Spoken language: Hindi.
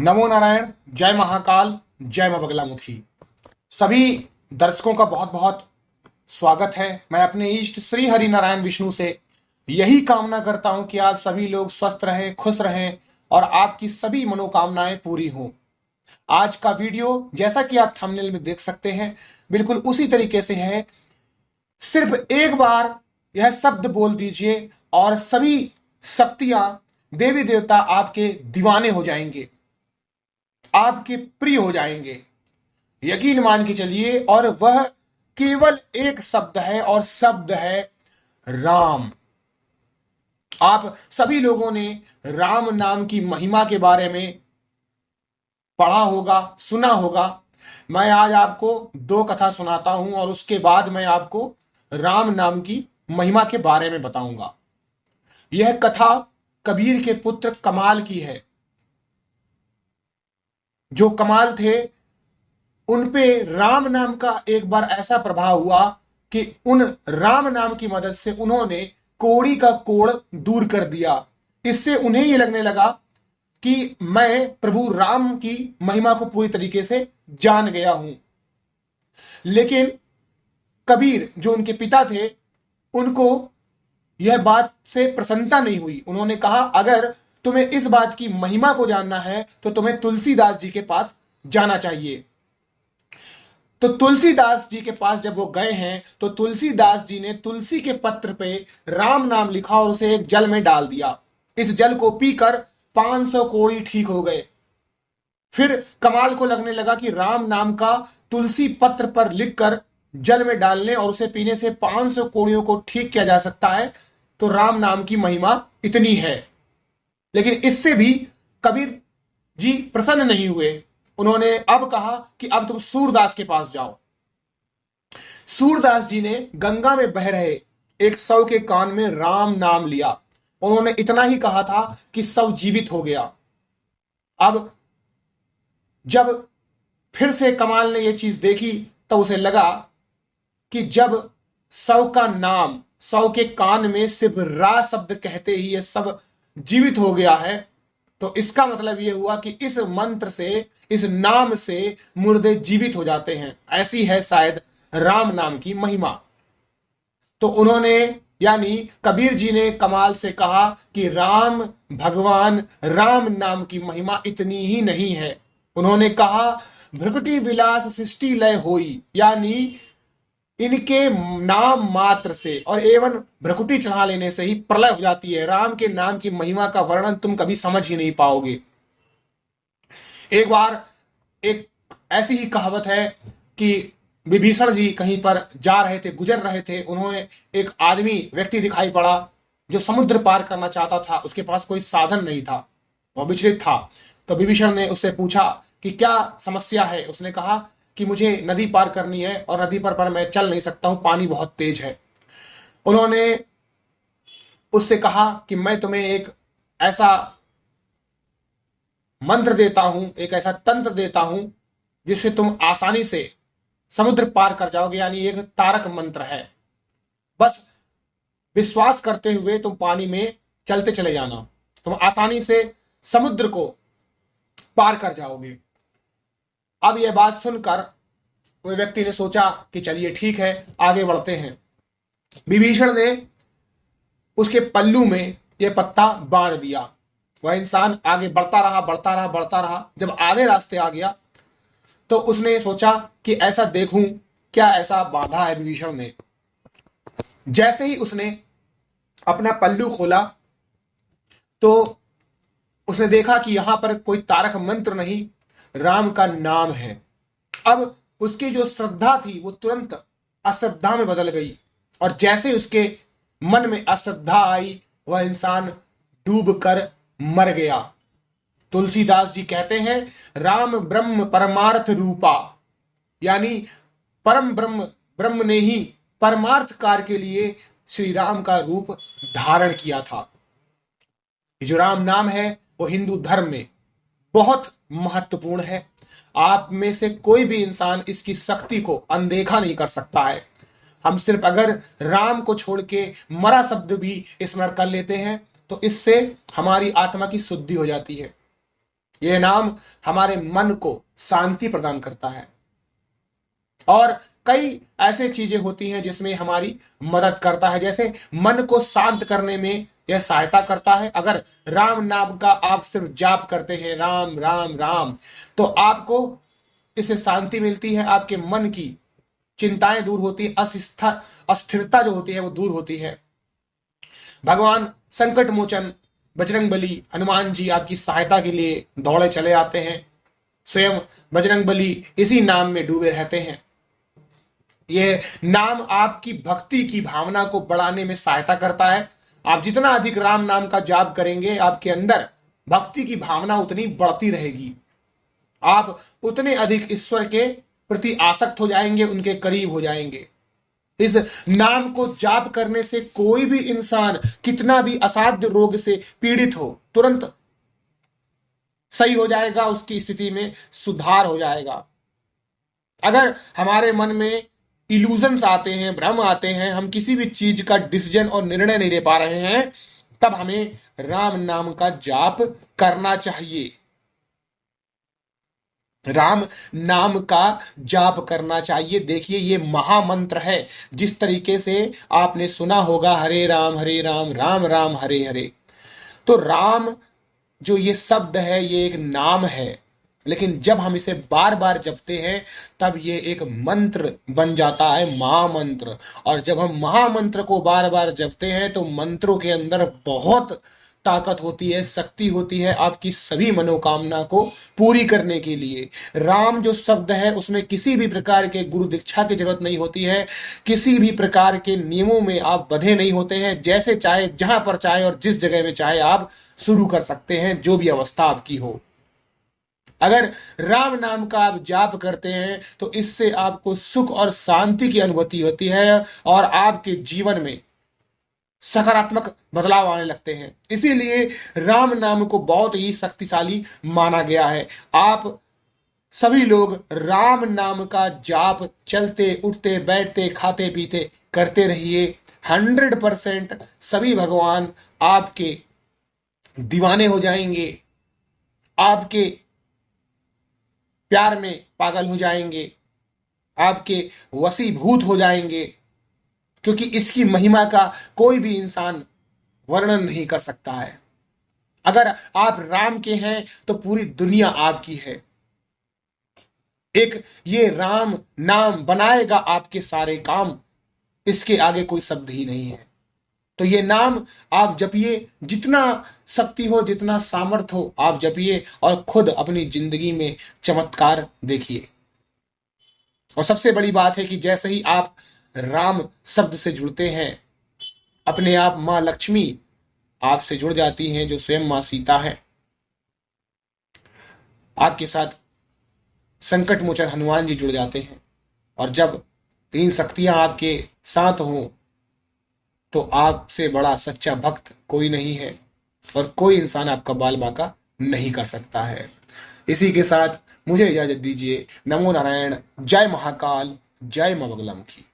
नमो नारायण। जय महाकाल। जय मां बगलामुखी। सभी दर्शकों का बहुत बहुत स्वागत है। मैं अपने इष्ट श्री हरि नारायण विष्णु से यही कामना करता हूं कि आप सभी लोग स्वस्थ रहें, खुश रहें और आपकी सभी मनोकामनाएं पूरी हों। आज का वीडियो जैसा कि आप थंबनेल में देख सकते हैं बिल्कुल उसी तरीके से है। सिर्फ एक बार यह शब्द बोल दीजिए और सभी शक्तियां, देवी देवता आपके दीवाने हो जाएंगे, आपके प्रिय हो जाएंगे। यकीन मान के चलिए। और वह केवल एक शब्द है और शब्द है राम। आप सभी लोगों ने राम नाम की महिमा के बारे में पढ़ा होगा, सुना होगा। मैं आज आपको दो कथा सुनाता हूं और उसके बाद मैं आपको राम नाम की महिमा के बारे में बताऊंगा। यह कथा कबीर के पुत्र कमाल की है। जो कमाल थे उन पे राम नाम का एक बार ऐसा प्रभाव हुआ कि उन राम नाम की मदद से उन्होंने कोड़ी का कोड़ दूर कर दिया। इससे उन्हें यह लगने लगा कि मैं प्रभु राम की महिमा को पूरी तरीके से जान गया हूं। लेकिन कबीर जो उनके पिता थे उनको यह बात से प्रसन्नता नहीं हुई। उन्होंने कहा, अगर तुम्हें इस बात की महिमा को जानना है तो तुम्हें तुलसीदास जी के पास जाना चाहिए। तो तुलसीदास जी के पास जब वो गए हैं तो तुलसीदास जी ने तुलसी के पत्र पे राम नाम लिखा और उसे एक जल में डाल दिया। इस जल को पीकर 500 कोड़ी ठीक हो गए। फिर कमाल को लगने लगा कि राम नाम का तुलसी पत्र पर लिखकर जल में डालने और उसे पीने से 500 कोड़ियों को ठीक किया जा सकता है। तो राम नाम की महिमा इतनी है। लेकिन इससे भी कबीर जी प्रसन्न नहीं हुए। उन्होंने अब कहा कि अब तुम सूरदास के पास जाओ। सूरदास जी ने गंगा में बह रहे एक शव के कान में राम नाम लिया। उन्होंने इतना ही कहा था कि शव जीवित हो गया। अब जब फिर से कमाल ने यह चीज देखी तब उसे लगा कि जब शव का नाम शव के कान में सिर्फ रा शब्द कहते ही यह सब जीवित हो गया है, तो इसका मतलब यह हुआ कि इस मंत्र से, इस नाम से मुर्दे जीवित हो जाते हैं। ऐसी है शायद राम नाम की महिमा। तो उन्होंने यानी कबीर जी ने कमाल से कहा कि राम भगवान राम नाम की महिमा इतनी ही नहीं है। उन्होंने कहा, भ्रकुटी विलास सृष्टि लय होई, यानी इनके नाम मात्र से और एवं भ्रकुटी चढ़ा लेने से ही प्रलय हो जाती है। राम के नाम की महिमा का वर्णन तुम कभी समझ ही नहीं पाओगे। एक बार एक ऐसी ही कहावत है कि विभीषण जी कहीं पर जा रहे थे, गुजर रहे थे। उन्होंने एक आदमी व्यक्ति दिखाई पड़ा जो समुद्र पार करना चाहता था। उसके पास कोई साधन नहीं था, वह विचलित था। तो विभीषण ने उससे पूछा कि क्या समस्या है। उसने कहा कि मुझे नदी पार करनी है और नदी पर मैं चल नहीं सकता हूं, पानी बहुत तेज है। उन्होंने उससे कहा कि मैं तुम्हें एक ऐसा मंत्र देता हूं, एक ऐसा तंत्र देता हूं जिससे तुम आसानी से समुद्र पार कर जाओगे। यानी एक तारक मंत्र है। बस विश्वास करते हुए तुम पानी में चलते चले जाना, तुम आसानी से समुद्र को पार कर जाओगे। अब यह बात सुनकर उस व्यक्ति ने सोचा कि चलिए ठीक है, आगे बढ़ते हैं। विभीषण ने उसके पल्लू में यह पत्ता बांध दिया। वह इंसान आगे बढ़ता रहा, बढ़ता रहा, बढ़ता रहा। जब आधे रास्ते आ गया तो उसने सोचा कि ऐसा देखूं क्या ऐसा बांधा है विभीषण ने। जैसे ही उसने अपना पल्लू खोला तो उसने देखा कि यहां पर कोई तारक मंत्र नहीं, राम का नाम है। अब उसकी जो श्रद्धा थी वो तुरंत अश्रद्धा में बदल गई और जैसे उसके मन में अश्रद्धा आई वह इंसान डूब कर मर गया। तुलसीदास जी कहते हैं, राम ब्रह्म परमार्थ रूपा, यानी परम ब्रह्म, ब्रह्म ने ही परमार्थ कार्य के लिए श्री राम का रूप धारण किया था। जो राम नाम है वो हिंदू धर्म में बहुत महत्वपूर्ण है। आप में से कोई भी इंसान इसकी शक्ति को अनदेखा नहीं कर सकता है। हम सिर्फ अगर राम को छोड़ के मरा शब्द भी स्मरण कर लेते हैं तो इससे हमारी आत्मा की शुद्धि हो जाती है। ये नाम हमारे मन को शांति प्रदान करता है। और कई ऐसे चीजें होती हैं जिसमें हमारी मदद करता है, जैसे मन को शांत करने में यह सहायता करता है। अगर राम नाम का आप सिर्फ जाप करते हैं, राम राम राम, तो आपको इससे शांति मिलती है, आपके मन की चिंताएं दूर होती है, अस्थिरता जो होती है वो दूर होती है। भगवान संकट मोचन बजरंगबली हनुमान जी आपकी सहायता के लिए दौड़े चले आते हैं। स्वयं बजरंगबली इसी नाम में डूबे रहते हैं। ये नाम आपकी भक्ति की भावना को बढ़ाने में सहायता करता है। आप जितना अधिक राम नाम का जाप करेंगे, आपके अंदर भक्ति की भावना उतनी बढ़ती रहेगी। आप उतने अधिक ईश्वर के प्रति आसक्त हो जाएंगे, उनके करीब हो जाएंगे। इस नाम को जाप करने से कोई भी इंसान कितना भी असाध्य रोग से पीड़ित हो, तुरंत सही हो जाएगा, उसकी स्थिति में सुधार हो जाएगा। अगर हमारे मन में इल्यूजन्स आते हैं, भ्रम आते हैं, हम किसी भी चीज का डिसीजन और निर्णय नहीं ले पा रहे हैं, तब हमें राम नाम का जाप करना चाहिए। राम नाम का जाप करना चाहिए। देखिए, ये महामंत्र है। जिस तरीके से आपने सुना होगा हरे राम राम राम हरे हरे, तो राम जो ये शब्द है ये एक नाम है, लेकिन जब हम इसे बार बार जपते हैं तब ये एक मंत्र बन जाता है, महामंत्र। और जब हम महामंत्र को बार बार जपते हैं तो मंत्रों के अंदर बहुत ताकत होती है, शक्ति होती है आपकी सभी मनोकामना को पूरी करने के लिए। राम जो शब्द है उसमें किसी भी प्रकार के गुरु दीक्षा की जरूरत नहीं होती है, किसी भी प्रकार के नियमों में आप बंधे नहीं होते हैं। जैसे चाहे, जहां पर चाहे और जिस जगह में चाहे आप शुरू कर सकते हैं, जो भी अवस्था आपकी हो। अगर राम नाम का आप जाप करते हैं तो इससे आपको सुख और शांति की अनुभूति होती है और आपके जीवन में सकारात्मक बदलाव आने लगते हैं। इसीलिए राम नाम को बहुत ही शक्तिशाली माना गया है। आप सभी लोग राम नाम का जाप चलते उठते बैठते खाते पीते करते रहिए। 100% सभी भगवान आपके दीवाने हो जाएंगे, आपके प्यार में पागल हो जाएंगे, आपके वशीभूत हो जाएंगे, क्योंकि इसकी महिमा का कोई भी इंसान वर्णन नहीं कर सकता है। अगर आप राम के हैं तो पूरी दुनिया आपकी है। एक ये राम नाम बनाएगा आपके सारे काम, इसके आगे कोई शब्द ही नहीं है। तो ये नाम आप जपिए, जितना शक्ति हो, जितना सामर्थ हो आप जपिए और खुद अपनी जिंदगी में चमत्कार देखिए। और सबसे बड़ी बात है कि जैसे ही आप राम शब्द से जुड़ते हैं, अपने आप मां लक्ष्मी आपसे जुड़ जाती हैं, जो स्वयं मां सीता है। आपके साथ संकट मोचन हनुमान जी जुड़ जाते हैं। और जब तीन शक्तियां आपके साथ हों तो आपसे बड़ा सच्चा भक्त कोई नहीं है और कोई इंसान आपका बाल बांका नहीं कर सकता है। इसी के साथ मुझे इजाजत दीजिए। नमो नारायण। जय महाकाल, जय मां बगलामुखी।